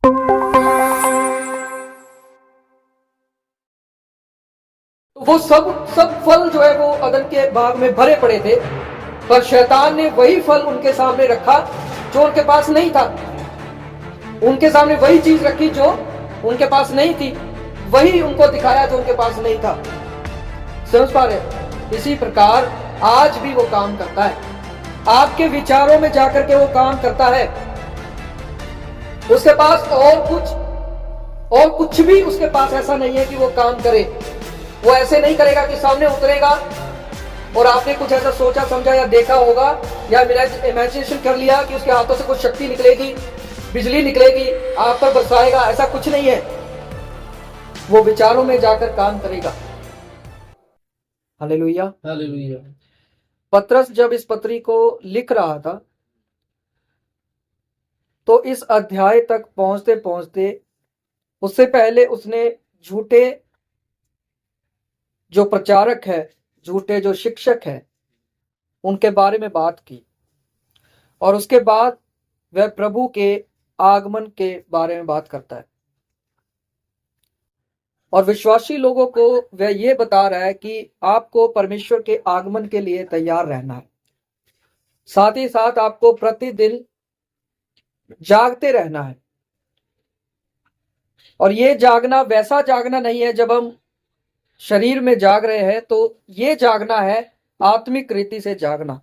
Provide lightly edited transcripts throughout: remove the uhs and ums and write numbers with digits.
वो सब फल जो है वो अदन के बाग में भरे पड़े थे, पर शैतान ने वही फल उनके सामने रखा जो उनके पास नहीं था। उनके सामने वही चीज रखी जो उनके पास नहीं थी, वही उनको दिखाया जो उनके पास नहीं था। समझ पा रहे? इसी प्रकार आज भी वो काम करता है, आपके विचारों में जाकर के वो काम करता है। उसके पास और कुछ भी उसके पास ऐसा नहीं है कि वो काम करे। वो ऐसे नहीं करेगा कि सामने उतरेगा और आपने कुछ ऐसा सोचा समझा या देखा होगा या इमेजिनेशन कर लिया कि उसके हाथों से कुछ शक्ति निकलेगी, बिजली निकलेगी, आप पर बरसाएगा। ऐसा कुछ नहीं है, वो विचारों में जाकर काम करेगा। Hallelujah, hallelujah. पतरस जब इस पत्री को लिख रहा था तो इस अध्याय तक पहुंचते पहुंचते उससे पहले उसने झूठे जो प्रचारक है, झूठे जो शिक्षक है, उनके बारे में बात की, और उसके बाद वह प्रभु के आगमन के बारे में बात करता है। और विश्वासी लोगों को वह ये बता रहा है कि आपको परमेश्वर के आगमन के लिए तैयार रहना है। साथ ही साथ आपको प्रतिदिन जागते रहना है। और ये जागना वैसा जागना नहीं है जब हम शरीर में जाग रहे हैं, तो ये जागना है आत्मिक रीति से जागना।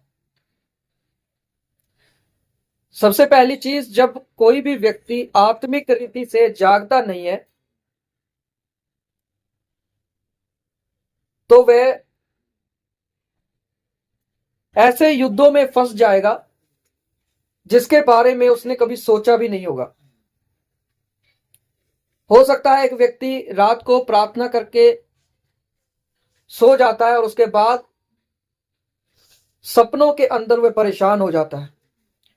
सबसे पहली चीज, जब कोई भी व्यक्ति आत्मिक रीति से जागता नहीं है तो वह ऐसे युद्धों में फंस जाएगा जिसके बारे में उसने कभी सोचा भी नहीं होगा। हो सकता है एक व्यक्ति रात को प्रार्थना करके सो जाता है और उसके बाद सपनों के अंदर वह परेशान हो जाता है,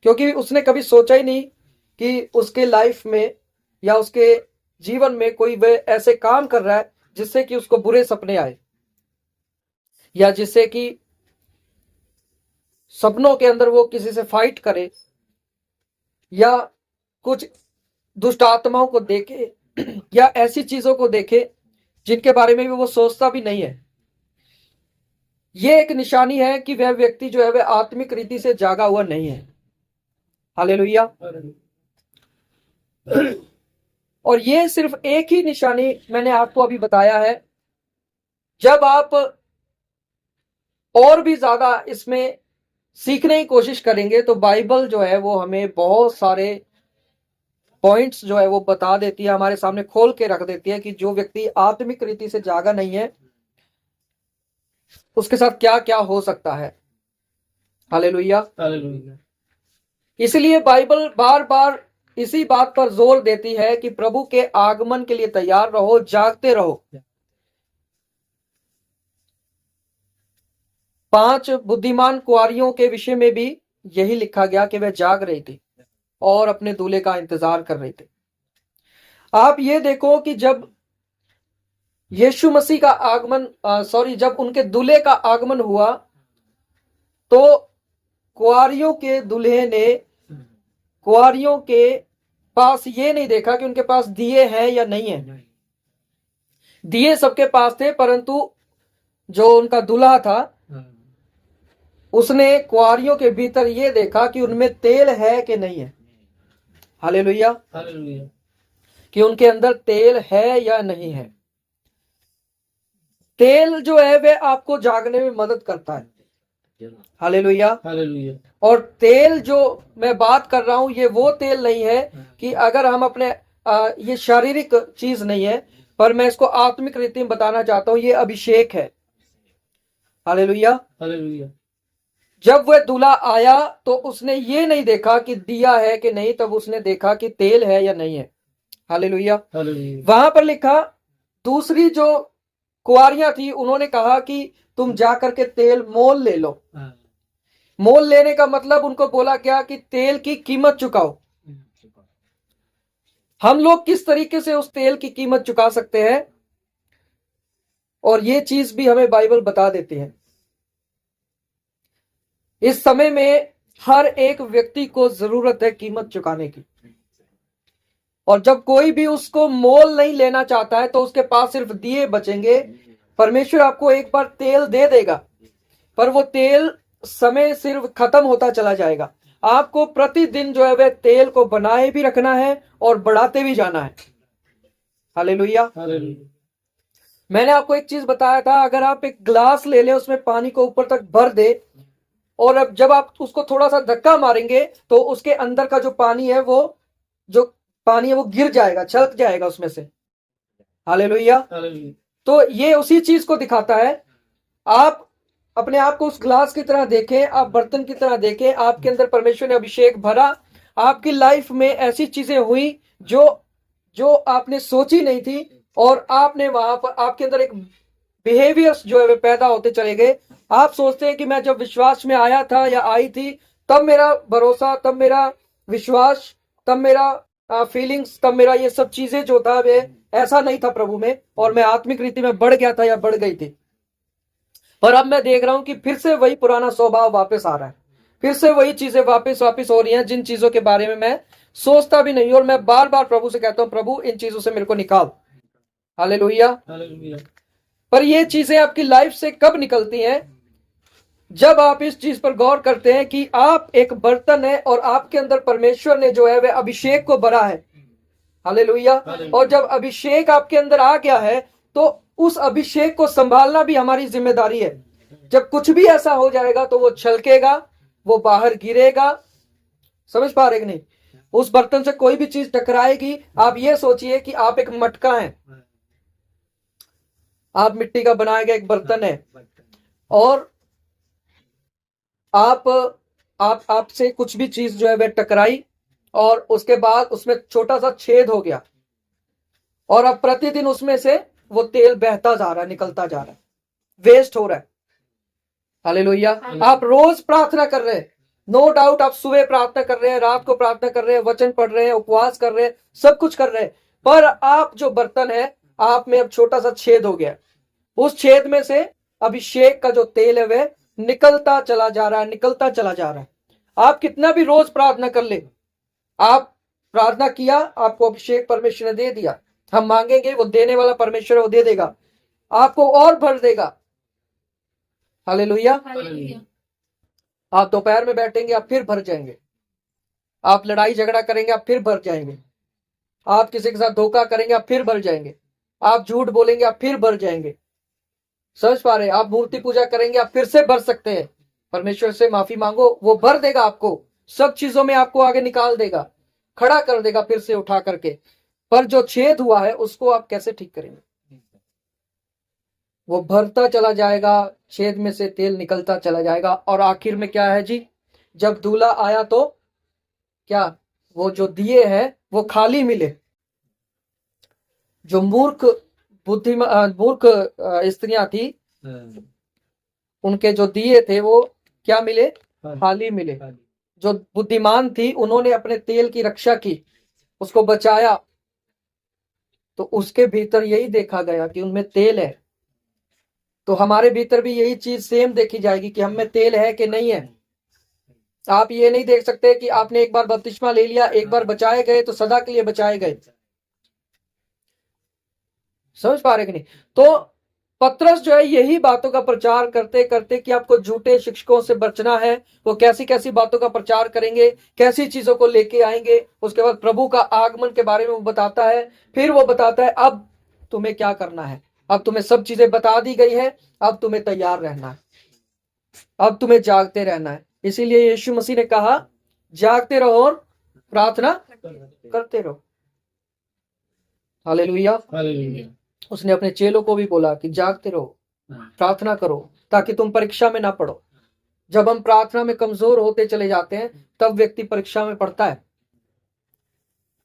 क्योंकि उसने कभी सोचा ही नहीं कि उसके लाइफ में या उसके जीवन में कोई वह ऐसे काम कर रहा है जिससे कि उसको बुरे सपने आए, या जिससे कि सपनों के अंदर वो किसी से फाइट करे या कुछ दुष्ट आत्माओं को देखे या ऐसी चीजों को देखे जिनके बारे में भी वो सोचता भी नहीं है। ये एक निशानी है कि वह व्यक्ति जो है वह आत्मिक रीति से जागा हुआ नहीं है। हालेलुया। और ये सिर्फ एक ही निशानी मैंने आपको अभी बताया है। जब आप और भी ज्यादा इसमें सीखने की कोशिश करेंगे तो बाइबल जो है वो हमें बहुत सारे पॉइंट्स जो है वो बता देती है, हमारे सामने खोल के रख देती है कि जो व्यक्ति आत्मिक रीति से जागा नहीं है उसके साथ क्या क्या हो सकता है। Hallelujah, hallelujah. इसलिए बाइबल बार बार इसी बात पर जोर देती है कि प्रभु के आगमन के लिए तैयार रहो, जागते रहो। 5 बुद्धिमान कुंवारियों के विषय में भी यही लिखा गया कि वह जाग रही थी और अपने दूल्हे का इंतजार कर रहे थे। आप ये देखो कि जब यीशु मसीह का आगमन जब उनके दूल्हे का आगमन हुआ तो कुंवारियों के दूल्हे ने कुंवारियों के पास ये नहीं देखा कि उनके पास दिए हैं या नहीं है। दिए सबके पास थे, परंतु जो उनका दूल्हा था उसने कुंवारियों के भीतर ये देखा कि उनमें तेल है कि नहीं है। Hallelujah, hallelujah. कि उनके अंदर तेल है या नहीं है। तेल जो है वह आपको जागने में मदद करता है। Hallelujah, hallelujah. और तेल जो मैं बात कर रहा हूं ये वो तेल नहीं है कि अगर हम अपने ये शारीरिक चीज नहीं है, पर मैं इसको आत्मिक रीति में बताना चाहता हूं, ये अभिषेक है। Hallelujah, hallelujah. जब वह दूल्हा आया तो उसने ये नहीं देखा कि दिया है कि नहीं, तब उसने देखा कि तेल है या नहीं है। Hallelujah, hallelujah. वहां पर लिखा, दूसरी जो कुंवारियां थी उन्होंने कहा कि तुम जाकर के तेल मोल ले लो। मोल लेने का मतलब उनको बोला क्या कि तेल की कीमत चुकाओ। हम लोग किस तरीके से उस तेल की कीमत चुका सकते हैं, और ये चीज भी हमें बाइबल बता देती है। इस समय में हर एक व्यक्ति को जरूरत है कीमत चुकाने की। और जब कोई भी उसको मोल नहीं लेना चाहता है तो उसके पास सिर्फ दिए बचेंगे। परमेश्वर आपको एक बार तेल दे देगा, पर वो तेल समय सिर्फ खत्म होता चला जाएगा। आपको प्रतिदिन जो है वह तेल को बनाए भी रखना है और बढ़ाते भी जाना है। हालेलुया। मैंने आपको एक चीज बताया था, अगर आप एक ग्लास ले लें, उसमें पानी को ऊपर तक भर दे, और अब जब आप उसको थोड़ा सा धक्का मारेंगे तो उसके अंदर का जो पानी है वो गिर जाएगा, छलक जाएगा उसमें से। हालेलुया। तो ये उसी चीज को दिखाता है। आप अपने आप को उस ग्लास की तरह देखें, आप बर्तन की तरह देखें। आपके अंदर परमेश्वर ने अभिषेक भरा, आपकी लाइफ में ऐसी चीजें हुई जो जो आपने सोची नहीं थी, और आपने वहां पर आपके अंदर एक बिहेवियर्स जो है वे पैदा होते चले गए। आप सोचते हैं कि मैं जब विश्वास में आया था या आई थी, तब मेरा भरोसा, तब मेरा विश्वास, तब मेरा फीलिंग्स, तब मेरा ये सब चीजें जो था वे ऐसा नहीं था प्रभु में, और मैं आत्मिक रीति में बढ़ गया था या बढ़ गई थी। पर अब मैं देख रहा हूं कि फिर से वही पुराना स्वभाव वापस आ रहा है, फिर से वही चीजें वापस हो रही हैं, जिन चीजों के बारे में मैं सोचता भी नहीं। और मैं बार बार प्रभु से कहता हूं, प्रभु इन चीजों से मेरे को निकाल। हालेलुया। पर ये चीजें आपकी लाइफ से कब निकलती हैं? जब आप इस चीज पर गौर करते हैं कि आप एक बर्तन है और आपके अंदर परमेश्वर ने जो है वह अभिषेक को भरा है। हालेलुया। और जब अभिषेक आपके अंदर आ गया है तो उस अभिषेक को संभालना भी हमारी जिम्मेदारी है। जब कुछ भी ऐसा हो जाएगा तो वो छलकेगा, वो बाहर गिरेगा। समझ पा रहे कि नहीं? उस बर्तन से कोई भी चीज टकराएगी। आप ये सोचिए कि आप एक मटका है, आप मिट्टी का बनाया गया एक बर्तन है, और आपसे कुछ भी चीज जो है वह टकराई, और उसके बाद उसमें छोटा सा छेद हो गया, और अब प्रतिदिन उसमें से वो तेल बहता जा रहा है, निकलता जा रहा है, वेस्ट हो रहा है। हालेलुया। आप रोज प्रार्थना कर रहे हैं, नो डाउट, आप सुबह प्रार्थना कर रहे हैं, रात को प्रार्थना कर रहे हैं, वचन पढ़ रहे हैं, उपवास कर रहे हैं, सब कुछ कर रहे हैं, पर आप जो बर्तन है, आप में अब छोटा सा छेद हो गया। उस छेद में से अभिषेक का जो तेल है वह निकलता चला जा रहा है, निकलता चला जा रहा है। आप कितना भी रोज प्रार्थना कर ले, आप प्रार्थना किया, आपको अभिषेक परमेश्वर ने दे दिया। हम मांगेंगे, वो देने वाला परमेश्वर वो दे देगा, आपको और भर देगा। हालेलुया। आप दोपहर में बैठेंगे, आप फिर भर जाएंगे। आप लड़ाई झगड़ा करेंगे, आप फिर भर जाएंगे। आप किसी के साथ धोखा करेंगे, आप फिर भर जाएंगे। आप झूठ बोलेंगे, आप फिर भर जाएंगे। समझ पा रहे हैं? आप मूर्ति पूजा करेंगे, आप फिर से भर सकते हैं। परमेश्वर से माफी मांगो, वो भर देगा आपको, सब चीजों में आपको आगे निकाल देगा, खड़ा कर देगा फिर से उठा करके। पर जो छेद हुआ है उसको आप कैसे ठीक करेंगे? वो भरता चला जाएगा, छेद में से तेल निकलता चला जाएगा, और आखिर में क्या है जी? जब दूल्हा आया तो क्या वो जो दिए हैं वो खाली मिले। जो मूर्ख स्त्रियां थी, उनके जो दिए थे वो क्या मिले? खाली मिले। जो बुद्धिमान थी, उन्होंने अपने तेल की रक्षा की, उसको बचाया, तो उसके भीतर यही देखा गया कि उनमें तेल है। तो हमारे भीतर भी यही चीज सेम देखी जाएगी कि हम में तेल है कि नहीं है। आप ये नहीं देख सकते कि आपने एक बार बपतिस्मा ले लिया, एक बार बचाए गए तो सदा के लिए बचाए गए। समझ पा रहे कि नहीं? तो पतरस जो है यही बातों का प्रचार करते करते कि आपको झूठे शिक्षकों से बचना है। वो कैसी कैसी बातों का प्रचार करेंगे, कैसी चीजों को लेके आएंगे। उसके बाद प्रभु का आगमन के बारे में वो बताता है। फिर वो बताता है अब तुम्हें क्या करना है, अब तुम्हें सब चीजें बता दी गई है, अब तुम्हें तैयार रहना है, अब तुम्हें जागते रहना है। इसीलिए यीशु मसीह ने कहा जागते रहो और प्रार्थना करते रहो। हालेलुया। उसने अपने चेलों को भी बोला कि जागते रहो, प्रार्थना करो, ताकि तुम परीक्षा में ना पड़ो। जब हम प्रार्थना में कमजोर होते चले जाते हैं तब व्यक्ति परीक्षा में पड़ता है,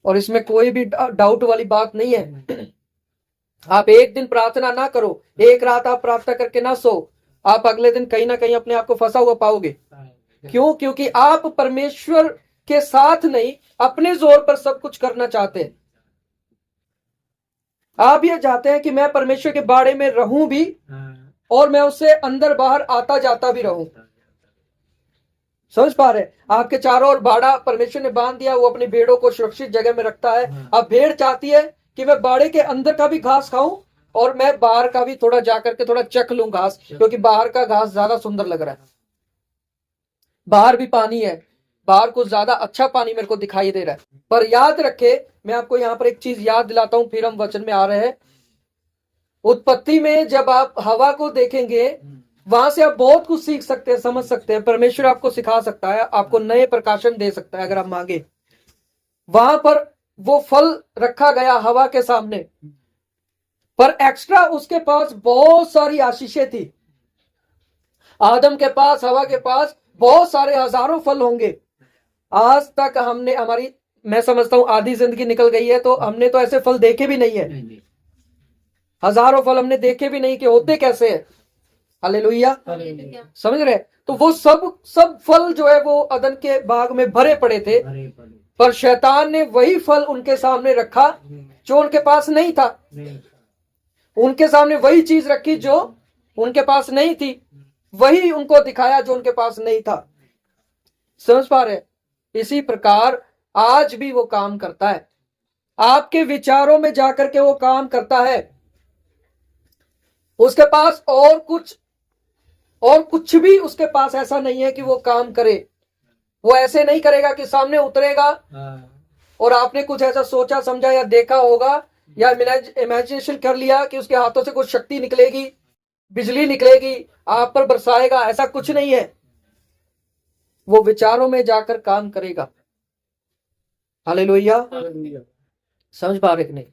और इसमें कोई भी डाउट वाली बात नहीं है। आप एक दिन प्रार्थना ना करो, एक रात आप प्रार्थना करके ना सो, आप अगले दिन कहीं ना कहीं अपने आप को फंसा हुआ पाओगे। क्यों? क्योंकि आप परमेश्वर के साथ नहीं, अपने जोर पर सब कुछ करना चाहते हैं। आप ये चाहते हैं कि मैं परमेश्वर के बारे में रहूं भी, और मैं उससे अंदर बाहर आता जाता भी रहूं। समझ पा रहे? आपके चारों ओर बाड़ा परमेश्वर ने बांध दिया, वो अपनी भेड़ों को सुरक्षित जगह में रखता है। अब भेड़ चाहती है कि मैं बाड़े के अंदर का भी घास खाऊं और मैं बाहर का भी थोड़ा जाकर के थोड़ा चख लूं घास, क्योंकि बाहर का घास ज्यादा सुंदर लग रहा है, बाहर भी पानी है, बाहर कुछ ज्यादा अच्छा पानी मेरे को दिखाई दे रहा है। पर याद रखे, मैं आपको यहाँ पर एक चीज याद दिलाता हूं, फिर हम वचन में आ रहे हैं। उत्पत्ति में जब आप हवा को देखेंगे, वहां से आप बहुत कुछ सीख सकते हैं, समझ सकते हैं। परमेश्वर आपको सिखा सकता है, आपको नए प्रकाशन दे सकता है अगर आप मांगे। वहां पर वो फल रखा गया हवा के सामने, पर एक्स्ट्रा उसके पास बहुत सारी आशीषें थी। आदम के पास, हवा के पास बहुत सारे हजारों फल होंगे। आज तक हमने, हमारी, मैं समझता हूं आधी जिंदगी निकल गई है, तो हमने तो ऐसे फल देखे भी नहीं है। हजारों फल हमने देखे भी नहीं कि होते कैसे है। हालेलुया, समझ रहे? तो वो सब फल जो है वो अदन के बाग में भरे पड़े थे, पर शैतान ने वही फल उनके सामने रखा जो उनके पास नहीं था। उनके सामने वही चीज रखी जो उनके पास नहीं थी, वही उनको दिखाया जो उनके पास नहीं था। समझ पा रहे? इसी प्रकार आज भी वो काम करता है, आपके विचारों में जाकर के वो काम करता है। उसके पास और कुछ भी उसके पास ऐसा नहीं है कि वो काम करे। वो ऐसे नहीं करेगा कि सामने उतरेगा और आपने कुछ ऐसा सोचा समझा या देखा होगा या इमेजिनेशन कर लिया कि उसके हाथों से कुछ शक्ति निकलेगी, बिजली निकलेगी, आप पर बरसाएगा। ऐसा कुछ नहीं है। वो विचारों में जाकर काम करेगा। हालेलुया, समझ पा रहे कि नहीं?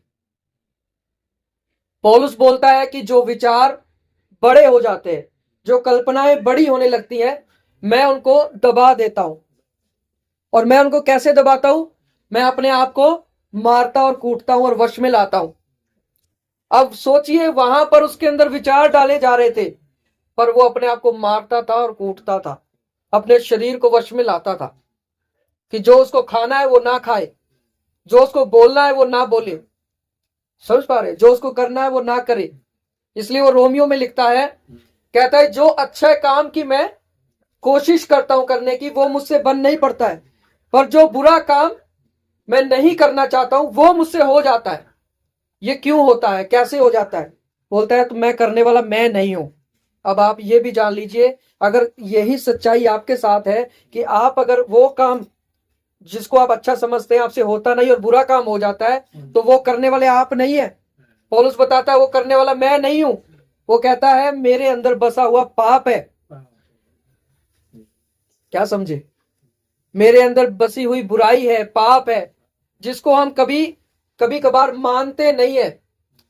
पौलुस बोलता है कि जो विचार बड़े हो जाते हैं, जो कल्पनाएं बड़ी होने लगती हैं, मैं उनको दबा देता हूं। और मैं उनको कैसे दबाता हूं? मैं अपने आप को मारता और कूटता हूं और वश में लाता हूं। अब सोचिए, वहां पर उसके अंदर विचार डाले जा रहे थे, पर वो अपने आप को मारता था और कूटता था, अपने शरीर को वश में लाता था कि जो उसको खाना है वो ना खाए, जो उसको बोलना है वो ना बोले। समझ पा रहे? जो उसको करना है वो ना करे। इसलिए वो रोमियो में लिखता है, कहता है जो अच्छा काम की मैं कोशिश करता हूं करने की, वो मुझसे बन नहीं पड़ता है, पर जो बुरा काम मैं नहीं करना चाहता हूं वो मुझसे हो जाता है। ये क्यों होता है, कैसे हो जाता है? बोलता है तो मैं करने वाला मैं नहीं हूं। अब आप ये भी जान लीजिए, अगर यही सच्चाई आपके साथ है कि आप अगर वो काम जिसको आप अच्छा समझते हैं आपसे होता नहीं और बुरा काम हो जाता है, तो वो करने वाले आप नहीं है। पौलुस बताता है वो करने वाला मैं नहीं हूं। वो कहता है मेरे अंदर बसा हुआ पाप है। क्या समझे? मेरे अंदर बसी हुई बुराई है, पाप है, जिसको हम कभी कभार मानते नहीं है,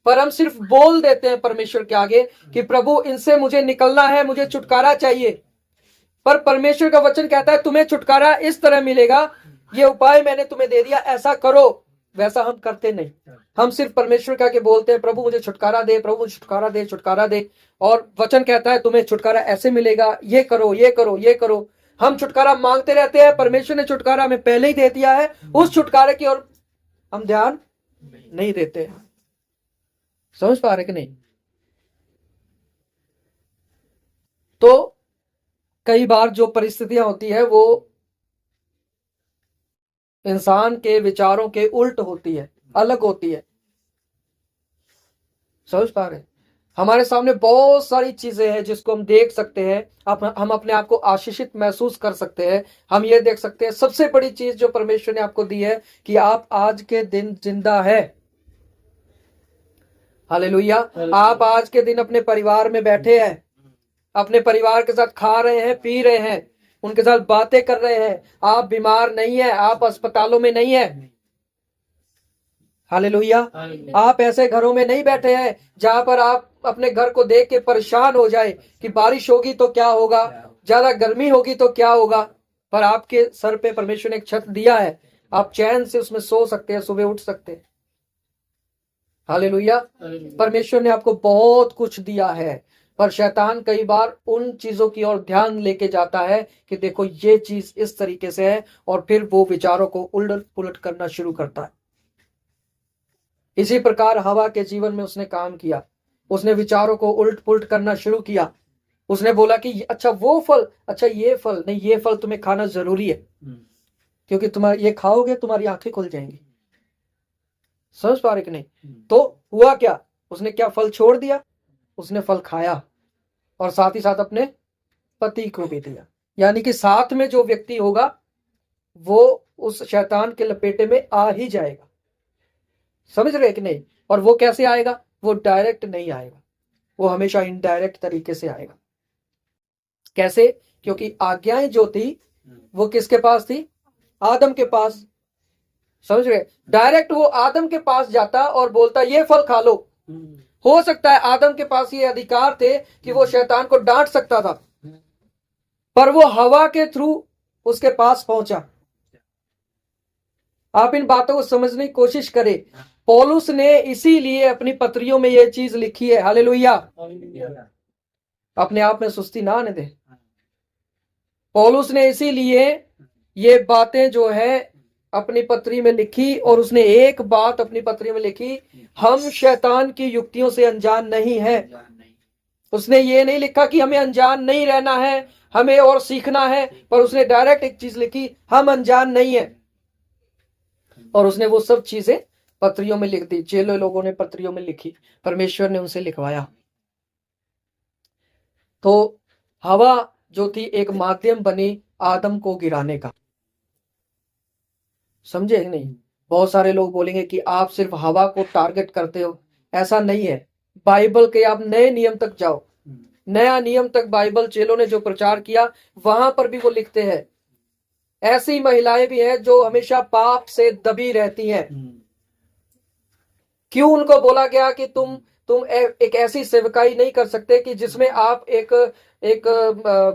पर हम सिर्फ बोल देते हैं परमेश्वर के आगे कि प्रभु इनसे मुझे निकलना है, मुझे छुटकारा चाहिए। पर परमेश्वर का वचन कहता है तुम्हें छुटकारा इस तरह मिलेगा, ये उपाय मैंने तुम्हें दे दिया, ऐसा करो। वैसा हम करते नहीं। हम सिर्फ परमेश्वर के आगे बोलते हैं प्रभु मुझे छुटकारा दे, प्रभु मुझे छुटकारा दे, छुटकारा दे। और वचन कहता है तुम्हें छुटकारा ऐसे मिलेगा, ये करो, ये करो, ये करो। हम छुटकारा मांगते रहते हैं, परमेश्वर ने छुटकारा हमें पहले ही दे दिया है, उस छुटकारे की ओर हम ध्यान नहीं देते। समझ पा रहे कि नहीं? तो कई बार जो परिस्थितियां होती है वो इंसान के विचारों के उल्ट होती है, अलग होती है। समझ पा रहे? हमारे सामने बहुत सारी चीजें हैं जिसको हम देख सकते हैं, हम अपने आप को आशीषित महसूस कर सकते हैं। हम ये देख सकते हैं, सबसे बड़ी चीज जो परमेश्वर ने आपको दी है कि आप आज के दिन जिंदा है। हालेलुया। आप आज के दिन अपने परिवार में बैठे हैं, अपने परिवार के साथ खा रहे हैं, पी रहे हैं, उनके साथ बातें कर रहे हैं। आप बीमार नहीं है, आप अस्पतालों में नहीं है। हालेलुया। आप ऐसे घरों में नहीं बैठे हैं जहां पर आप अपने घर को देख के परेशान हो जाए कि बारिश होगी तो क्या होगा, ज्यादा गर्मी होगी तो क्या होगा। पर आपके सर पे परमेश्वर ने एक छत दिया है, आप चैन से उसमें सो सकते हैं, सुबह उठ सकते हैं। हालेलुया। परमेश्वर ने आपको बहुत कुछ दिया है, पर शैतान कई बार उन चीजों की ओर ध्यान लेके जाता है कि देखो ये चीज इस तरीके से है, और फिर वो विचारों को उलट पुलट करना शुरू करता है। इसी प्रकार हवा के जीवन में उसने काम किया, उसने विचारों को उलट पुलट करना शुरू किया। उसने बोला कि अच्छा वो फल, अच्छा ये फल नहीं, ये फल तुम्हें खाना जरूरी है, क्योंकि तुम्हारे ये खाओगे तुम्हारी आंखें खुल जाएंगी। समझ पा रहे कि नहीं? तो हुआ क्या, उसने क्या फल छोड़ दिया, उसने फल खाया और साथ ही साथ अपने पति को भी दिया। यानी कि साथ में जो व्यक्ति होगा वो उस शैतान के लपेटे में आ ही जाएगा। समझ रहे कि नहीं? और वो कैसे आएगा? वो डायरेक्ट नहीं आएगा, वो हमेशा इनडायरेक्ट तरीके से आएगा। कैसे? क्योंकि आज्ञाएं जो थी वो किसके पास थी? आदम के पास। समझ रहे? डायरेक्ट वो आदम के पास जाता और बोलता ये फल खा लो। हो सकता है आदम के पास ये अधिकार थे कि वो शैतान को डांट सकता था, पर वो हवा के थ्रू उसके पास पहुंचा। आप इन बातों को समझने की कोशिश करें। पौलुस ने इसीलिए अपनी पत्रियों में ये चीज लिखी है। हालेलुया। अपने आप में सुस्ती ना आने दे। पौलुस ने इसीलिए ये बातें जो है अपनी पत्री में लिखी, और उसने एक बात अपनी पत्री में लिखी, हम शैतान की युक्तियों से अनजान नहीं है। उसने ये नहीं लिखा कि हमें अनजान नहीं रहना है, हमें और सीखना है, पर उसने डायरेक्ट एक चीज लिखी, हम अनजान नहीं है। और उसने वो सब चीजें पत्रियों में लिख दी। चेलो लोगों ने पत्रियों में लिखी, परमेश्वर ने उनसे लिखवाया। तो हवा जो थी एक माध्यम बनी आदम को गिराने का। समझे कि नहीं? बहुत सारे लोग बोलेंगे कि आप सिर्फ हवा को टारगेट करते हो। ऐसा नहीं है। बाइबल के आप नए नियम तक जाओ, नया नियम तक बाइबल चेलों ने जो प्रचार किया वहां पर भी वो लिखते हैं। ऐसी महिलाएं भी हैं जो हमेशा पाप से दबी रहती हैं। क्यों उनको बोला गया कि तुम एक ऐसी सेवकाई नहीं कर सकते कि जिसमें आप एक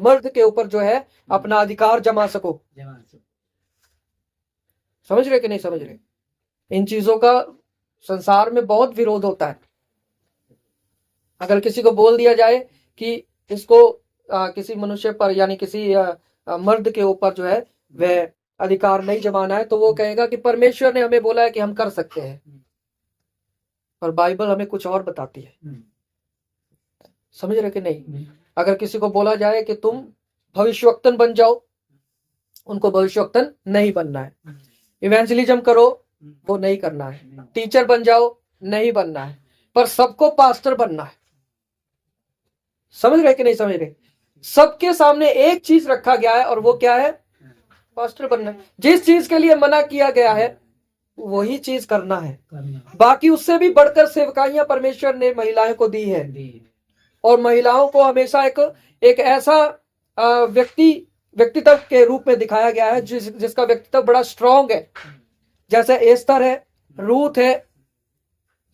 मर्द के ऊपर जो है अपना अधिकार जमा सको। समझ रहे कि नहीं समझ रहे? इन चीजों का संसार में बहुत विरोध होता है। अगर किसी को बोल दिया जाए कि इसको किसी मनुष्य पर यानी किसी मर्द के ऊपर जो है वह अधिकार नहीं जमाना है, तो वो कहेगा कि परमेश्वर ने हमें बोला है कि हम कर सकते हैं, और बाइबल हमें कुछ और बताती है। समझ रहे कि नहीं? अगर किसी को बोला जाए कि तुम भविष्यवक्तन बन जाओ, उनको भविष्यवक्तन नहीं बनना है। इवेंजलिज्म करो, वो नहीं करना है। टीचर बन जाओ, नहीं बनना है। पर सबको पास्टर बनना है। समझ रहे कि नहीं समझ रहे? सबके सामने एक चीज रखा गया है, और वो क्या है? पास्टर बनना है। जिस चीज के लिए मना किया गया है वही चीज करना है। बाकी उससे भी बढ़कर सेवकाइयां परमेश्वर ने महिलाओं को दी है, और महिलाओं को हमेशा एक ऐसा व्यक्तित्व के रूप में दिखाया गया है जिसका व्यक्तित्व बड़ा स्ट्रांग है। जैसे एस्तर है, रूथ है।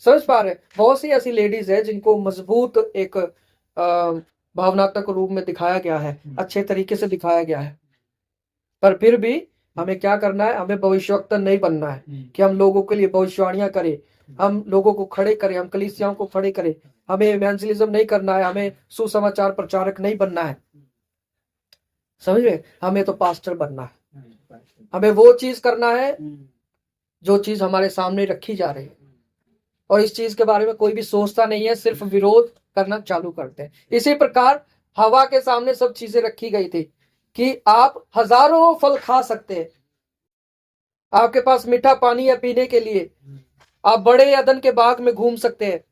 समझ पा रहे? बहुत सी ऐसी लेडीज है जिनको मजबूत एक भावनात्मक रूप में दिखाया गया है, अच्छे तरीके से दिखाया गया है। पर फिर भी हमें क्या करना है? हमें भविष्यवक्ता नहीं बनना है कि हम लोगों के लिए भविष्यवाणियां करें, हम लोगों को खड़े करें, हम कलीसियाओं को खड़े करें। हमें इवेंजलिज्म नहीं करना है, हमें सुसमाचार प्रचारक नहीं बनना है। समझ रहे? हमें तो पास्टर बनना है। हमें वो चीज करना है जो चीज हमारे सामने रखी जा रही है, और इस चीज के बारे में कोई भी सोचता नहीं है, सिर्फ विरोध करना चालू करते हैं। इसी प्रकार हवा के सामने सब चीजें रखी गई थी कि आप हजारों फल खा सकते हैं, आपके पास मीठा पानी है पीने के लिए, आप बड़े अदन के बाग में घूम सकते हैं,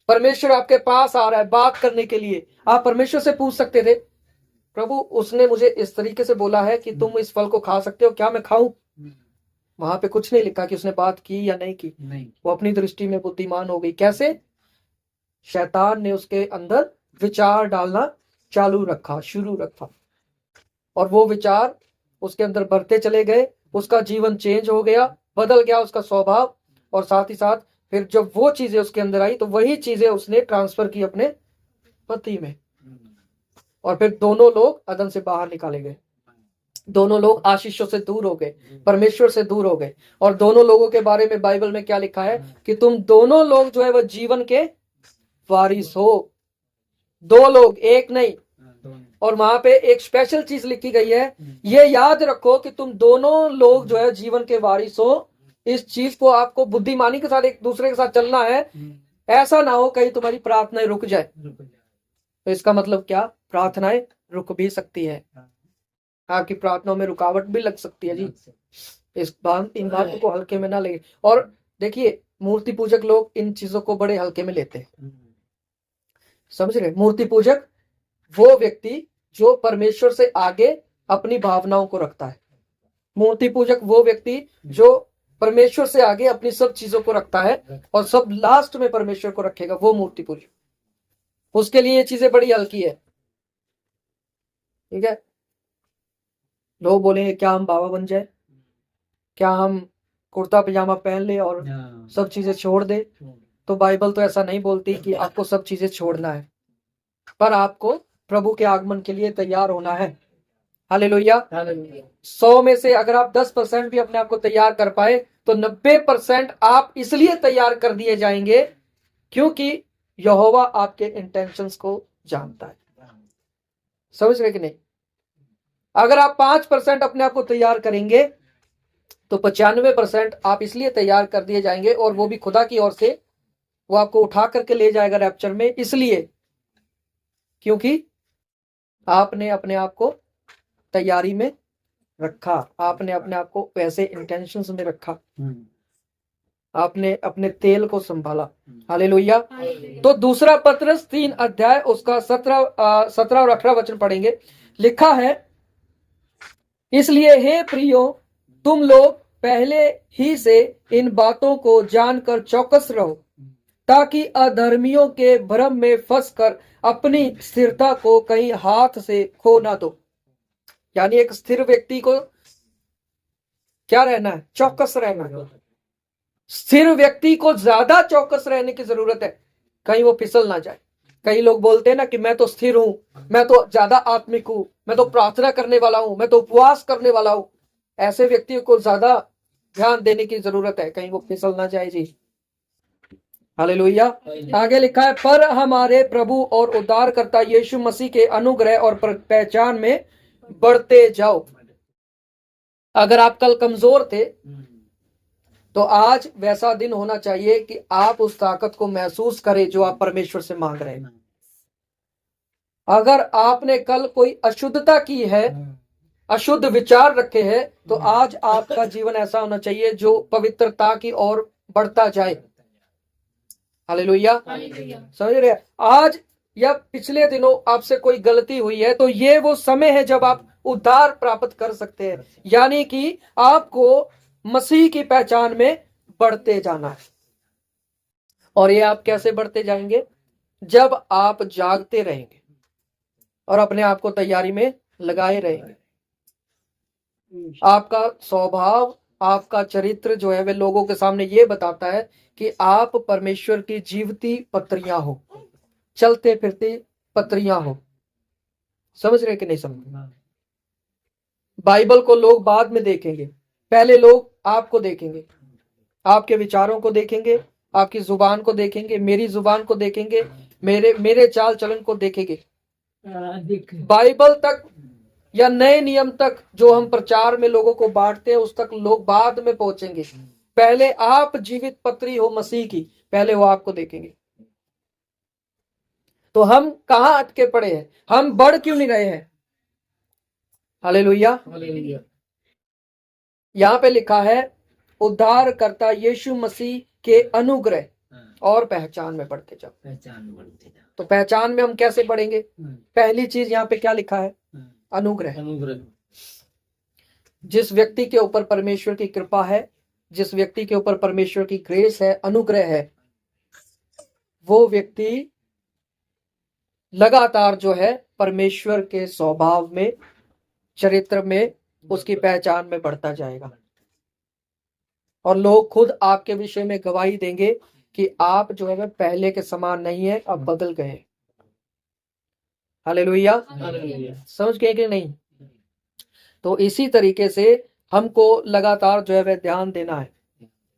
परमेश्वर आपके पास आ रहा है बात करने के लिए। आप परमेश्वर से पूछ सकते थे, प्रभु उसने मुझे इस तरीके से बोला है कि तुम इस फल को खा सकते हो, क्या मैं खाऊं? वहां पे कुछ नहीं लिखा कि उसने बात की या नहीं की। वो अपनी दृष्टि में बुद्धिमान हो गई। कैसे? शैतान ने उसके अंदर विचार डालना शुरू रखा, और वो विचार उसके अंदर बढ़ते चले गए। उसका जीवन चेंज हो गया, बदल गया उसका स्वभाव, और साथ ही साथ फिर जब वो चीजें उसके अंदर आई तो वही चीजें उसने ट्रांसफर की अपने पति में, और फिर दोनों लोग अदन से बाहर निकाले गए। दोनों लोग आशीषों से दूर हो गए, परमेश्वर से दूर हो गए। और दोनों लोगों के बारे में बाइबल में क्या लिखा है कि तुम दोनों लोग जो है वह जीवन के वारिस हो। दो लोग, एक नहीं। और वहां पे एक स्पेशल चीज लिखी गई है, ये याद रखो कि तुम दोनों लोग जो है जीवन के वारिस हो। इस चीज को आपको बुद्धिमानी के साथ एक दूसरे के साथ चलना है। ऐसा ना हो कहीं तुम्हारी प्रार्थनाएं रुक जाए। तो इसका मतलब क्या, प्रार्थनाएं रुक भी सकती है, आपकी प्रार्थनाओं में रुकावट भी लग सकती है जी। इन बातों को हल्के में ना ले। और देखिए, मूर्ति पूजक लोग इन चीजों को बड़े हल्के में लेते हैं, समझ रहे। मूर्ति पूजक वो व्यक्ति जो परमेश्वर से आगे अपनी भावनाओं को रखता है। मूर्ति पूजक वो व्यक्ति जो परमेश्वर से आगे अपनी सब चीजों को रखता है और सब लास्ट में परमेश्वर को रखेगा, वो मूर्ति पूजक। उसके लिए ये चीजें बड़ी हल्की है, ठीक है। लोग बोलेंगे क्या हम बाबा बन जाए, क्या हम कुर्ता पजामा पहन ले और सब चीजें छोड़ दे। तो बाइबल तो ऐसा नहीं बोलती कि आपको सब चीजें छोड़ना है, पर आपको प्रभु के आगमन के लिए तैयार होना है। हालेलुया। 100 में से अगर आप 10% भी अपने आप को तैयार कर पाए तो 90% आप इसलिए तैयार कर दिए जाएंगे क्योंकि यहोवा आपके इंटेंशंस को जानता है। समझ रहे कि नहीं। अगर आप 5% अपने आप को तैयार करेंगे तो 95% आप इसलिए तैयार कर दिए जाएंगे, और वो भी खुदा की ओर से। वो आपको उठा करके ले जाएगा रैप्चर में, इसलिए क्योंकि आपने अपने आप को तैयारी में रखा, आपने अपने आप को वैसे इंटेंशंस में रखा, आपने अपने तेल को संभाला। हालेलुया। तो दूसरा पत्रस 3 अध्याय उसका 17 और 18 वचन पढ़ेंगे। लिखा है, इसलिए हे प्रियो, तुम लोग पहले ही से इन बातों को जानकर चौकस रहो, ताकि अधर्मियों के भ्रम में फंसकर अपनी स्थिरता को कहीं हाथ से खो ना दो। यानी एक स्थिर व्यक्ति को क्या रहना है, चौकस रहना है। स्थिर व्यक्ति को ज्यादा चौकस रहने की जरूरत है, कहीं वो फिसल ना जाए। कई लोग बोलते हैं ना कि मैं तो स्थिर हूं, मैं तो ज्यादा आत्मिक हूं, मैं तो प्रार्थना करने वाला हूं, मैं तो उपवास करने वाला हूं। ऐसे व्यक्तियों को ज्यादा ध्यान देने की जरूरत है, कहीं वो फिसल ना जाए जी। हालेलुया। आगे लिखा है, पर हमारे प्रभु और उद्धारकर्ता यीशु मसीह के अनुग्रह और पहचान में बढ़ते जाओ। अगर आप कल कमजोर थे तो आज वैसा दिन होना चाहिए कि आप उस ताकत को महसूस करें जो आप परमेश्वर से मांग रहे हैं। अगर आपने कल कोई अशुद्धता की है, अशुद्ध विचार रखे हैं, तो आज आपका जीवन ऐसा होना चाहिए जो पवित्रता की ओर बढ़ता जाए। हालेलुया। समझ रहे हैं। आज या पिछले दिनों आपसे कोई गलती हुई है तो ये वो समय है जब आप उद्धार प्राप्त कर सकते हैं, यानी कि आपको मसीह की पहचान में बढ़ते जाना है। और ये आप कैसे बढ़ते जाएंगे, जब आप जागते रहेंगे और अपने आप को तैयारी में लगाए रहेंगे। आपका स्वभाव, आपका चरित्र जो है वे लोगों के सामने ये बताता है कि आप परमेश्वर की जीवती पत्रियां हो, चलते फिरते पत्रियां हो। समझ रहे कि नहीं समझ। बाइबल को लोग बाद में देखेंगे, पहले लोग आपको देखेंगे, आपके विचारों को देखेंगे, आपकी जुबान को देखेंगे, मेरी जुबान को देखेंगे, मेरे चाल चलन को देखेंगे। बाइबल तक या नए नियम तक जो हम प्रचार में लोगों को बांटते हैं, उस तक लोग बाद में पहुंचेंगे। पहले आप जीवित पत्री हो मसीह की, पहले वो आपको देखेंगे। तो हम कहां अटके पड़े हैं, हम बढ़ क्यों नहीं रहे हैं। हालेलुया। यहां पे लिखा है, उद्धारकर्ता यीशु मसीह के अनुग्रह और पहचान में बढ़ते जाओ। तो पहचान में हम कैसे बढ़ेंगे। पहली चीज यहाँ पे क्या लिखा है, अनुग्रह। जिस व्यक्ति के ऊपर परमेश्वर की कृपा है, जिस व्यक्ति के ऊपर परमेश्वर की ग्रेस है, अनुग्रह है, वो व्यक्ति लगातार जो है परमेश्वर के स्वभाव में, चरित्र में, उसकी पहचान में बढ़ता जाएगा। और लोग खुद आपके विषय में गवाही देंगे कि आप जो है पहले के समान नहीं है, अब बदल गए। हालेलुया। समझ गए कि नहीं। तो इसी तरीके से हमको लगातार जो है ध्यान देना है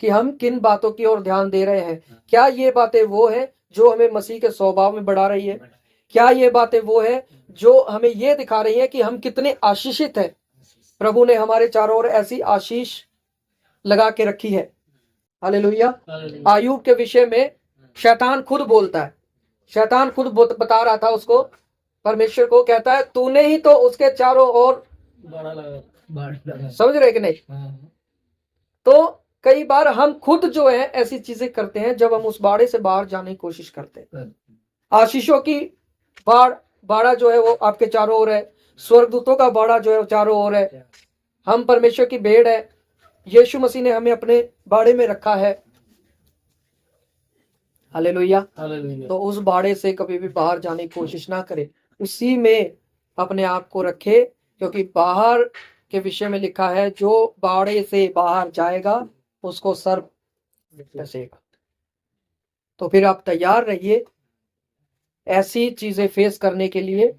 कि हम किन बातों की ओर ध्यान दे रहे हैं। क्या ये बातें वो है जो हमें मसीह के स्वभाव में बढ़ा रही है। क्या ये बातें वो है जो हमें ये दिखा रही है कि हम कितने आशीषित हैं। प्रभु ने हमारे चारों ओर ऐसी आशीष लगा के रखी है। हालेलुया। आयूब के विषय में शैतान खुद बोलता है शैतान खुद बता रहा था उसको, परमेश्वर को, कहता है तूने ही तो उसके चारों ओर बाड़ा लगा। समझ रहे कि नहीं। हाँ। तो कई बार हम खुद जो है ऐसी चीजें करते हैं जब हम उस बाड़े से बाहर जाने की कोशिश करते हैं। आशीषों की बाड़ा जो है वो आपके चारों ओर है, स्वर्गदूतों का बाड़ा जो है वो चारों ओर है। हम परमेश्वर की भेड़ है, यीशु मसीह ने हमें अपने बाड़े में रखा है। हालेलुया। तो उस बाड़े से कभी भी बाहर जाने की कोशिश ना करें, उसी में अपने आप को रखे, क्योंकि बाहर के विषय में लिखा है जो बाड़े से बाहर जाएगा उसको सर्प डसेगा। तो फिर आप तैयार रहिए ऐसी चीजें फेस करने के लिए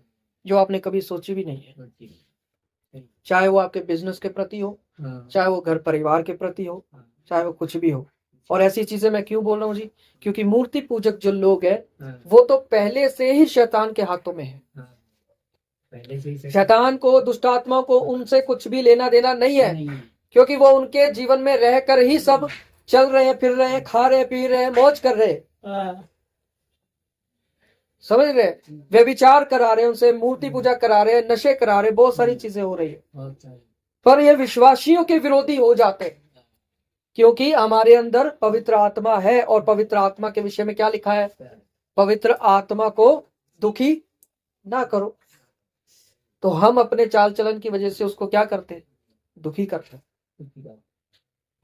जो आपने कभी सोची भी नहीं है, चाहे वो आपके बिजनेस के प्रति हो, चाहे वो घर परिवार के प्रति हो, चाहे वो कुछ भी हो। और ऐसी चीजें मैं क्यों बोल रहा हूँ जी, क्योंकि मूर्ति पूजक जो लोग हैं वो तो पहले से ही शैतान के हाथों में है। शैतान को, दुष्ट आत्मा को उनसे कुछ भी लेना देना नहीं है, क्योंकि वो उनके जीवन में रहकर ही सब चल रहे हैं, फिर रहे हैं, खा रहे हैं, पी रहे हैं, मौज कर रहे हैं। समझ रहे, वे विचार करा रहे हैं, उनसे मूर्ति पूजा करा रहे हैं, नशे करा रहे हैं, बहुत सारी चीजें हो रही है। पर ये विश्वासियों के विरोधी हो जाते हैं, क्योंकि हमारे अंदर पवित्र आत्मा है। और पवित्र आत्मा के विषय में क्या लिखा है, पवित्र आत्मा को दुखी ना करो। तो हम अपने चाल चलन की वजह से उसको क्या करते हैं, दुखी करते हैं।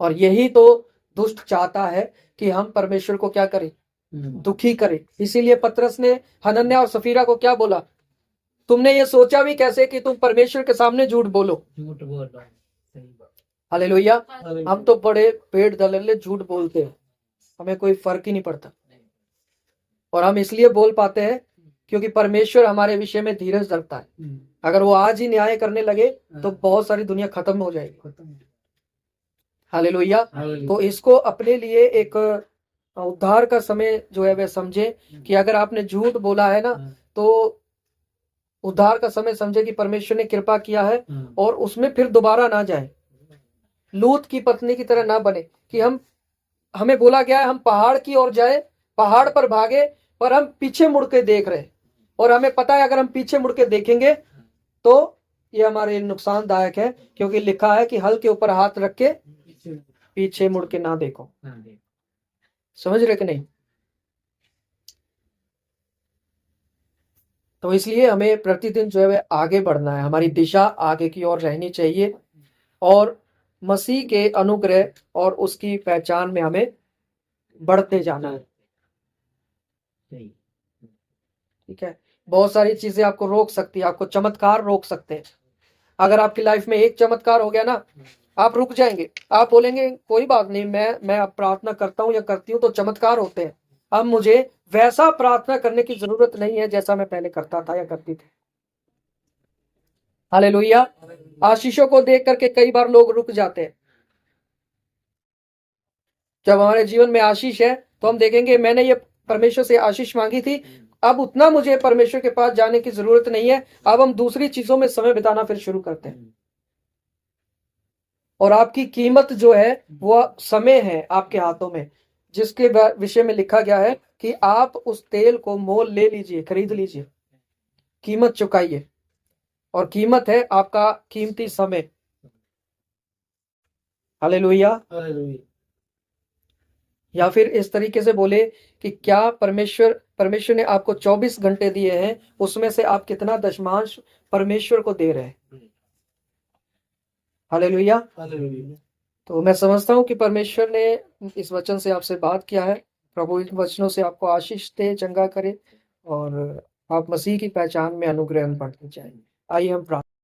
और यही तो दुष्ट चाहता है कि हम परमेश्वर को क्या करें, दुखी करें। इसीलिए पतरस ने हनन्याह और सफीरा को क्या बोला, तुमने ये सोचा भी कैसे कि तुम परमेश्वर के सामने झूठ बोलो। हालेलुया। हम तो बड़े पेट दलले झूठ बोलते हैं, हमें कोई फर्क ही नहीं पड़ता। और हम इसलिए बोल पाते हैं क्योंकि परमेश्वर हमारे विषय में धीरज रखता है। अगर वो आज ही न्याय करने लगे तो बहुत सारी दुनिया खत्म हो जाएगी। हालेलुया। तो इसको अपने लिए एक उद्धार का समय जो है वह समझे कि अगर आपने झूठ बोला है ना, तो उद्धार का समय समझे कि परमेश्वर ने कृपा किया है और उसमें फिर दोबारा ना जाए। लूत की पत्नी की तरह ना बने कि हमें बोला गया है हम पहाड़ की ओर जाए, पहाड़ पर भागे, पर हम पीछे मुड़ के देख रहे, और हमें पता है अगर हम पीछे मुड़ के देखेंगे तो ये हमारे लिए नुकसानदायक है, क्योंकि लिखा है कि हल के ऊपर हाथ रख के पीछे मुड़ के ना देखो। समझ रहे कि नहीं। तो इसलिए हमें प्रतिदिन जो है वह आगे बढ़ना है, हमारी दिशा आगे की ओर रहनी चाहिए, और मसीह के अनुग्रह और उसकी पहचान में हमें बढ़ते जाना है। ठीक है। बहुत सारी चीजें आपको रोक सकती है, आपको चमत्कार रोक सकते हैं। अगर आपकी लाइफ में एक चमत्कार हो गया ना, आप रुक जाएंगे, आप बोलेंगे कोई बात नहीं, मैं अब प्रार्थना करता हूं या करती हूं तो चमत्कार होते हैं, अब मुझे वैसा प्रार्थना करने की जरूरत नहीं है जैसा मैं पहले करता था या करती थी। हालेलुया। आशीषों को देख करके कई बार लोग रुक जाते हैं। जब हमारे जीवन में आशीष है तो हम देखेंगे मैंने ये परमेश्वर से आशीष मांगी थी, अब उतना मुझे परमेश्वर के पास जाने की जरूरत नहीं है, अब हम दूसरी चीजों में समय बिताना फिर शुरू करते हैं। और आपकी कीमत जो है वो समय है आपके हाथों में, जिसके विषय में लिखा गया है कि आप उस तेल को मोल ले लीजिए, खरीद लीजिए, कीमत चुकाइए। और कीमत है आपका कीमती समय। हालेलुया। या फिर इस तरीके से बोले कि क्या परमेश्वर ने आपको 24 घंटे दिए हैं, उसमें से आप कितना दशमांश परमेश्वर को दे रहे हैं। हालेलुया। तो मैं समझता हूं कि परमेश्वर ने इस वचन से आपसे बात किया है। प्रभु इन वचनों से आपको आशीष दे, चंगा करे, और आप मसीह की पहचान में अनुग्रह बढ़ते जाए। आइए हम प्रार्थना